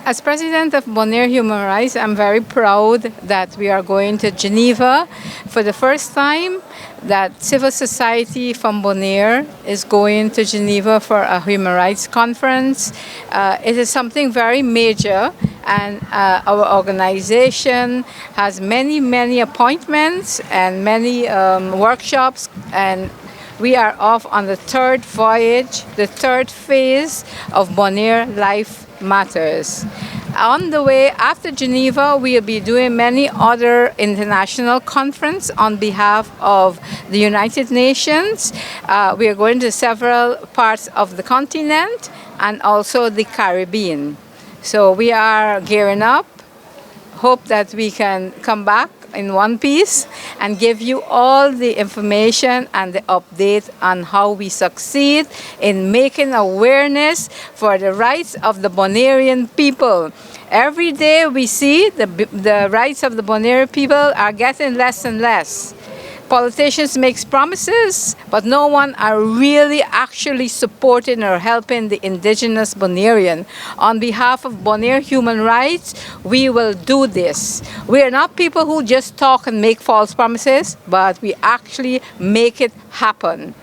As president of Bonaire Human Rights, I'm very proud that we are going to Geneva for the first time, that civil society from Bonaire is going to Geneva for a human rights conference. It is something very major, and our organization has many appointments and many workshops, and we are off on the third voyage, the third phase of Bonaire Life Matters. On the way after Geneva, we will be doing many other international conferences on behalf of the United Nations. We are going to several parts of the continent and also the Caribbean. So we are gearing up. Hope that we can come back in one piece and give you all the information and the update on how we succeed in making awareness for the rights of the Bonairean people. Every day we see the rights of the Bonaire people are getting less and less. Politicians make promises, but no one are really actually supporting or helping the indigenous Bonairean. On behalf of Bonaire Human Rights, we will do this. We are not people who just talk and make false promises, but we actually make it happen.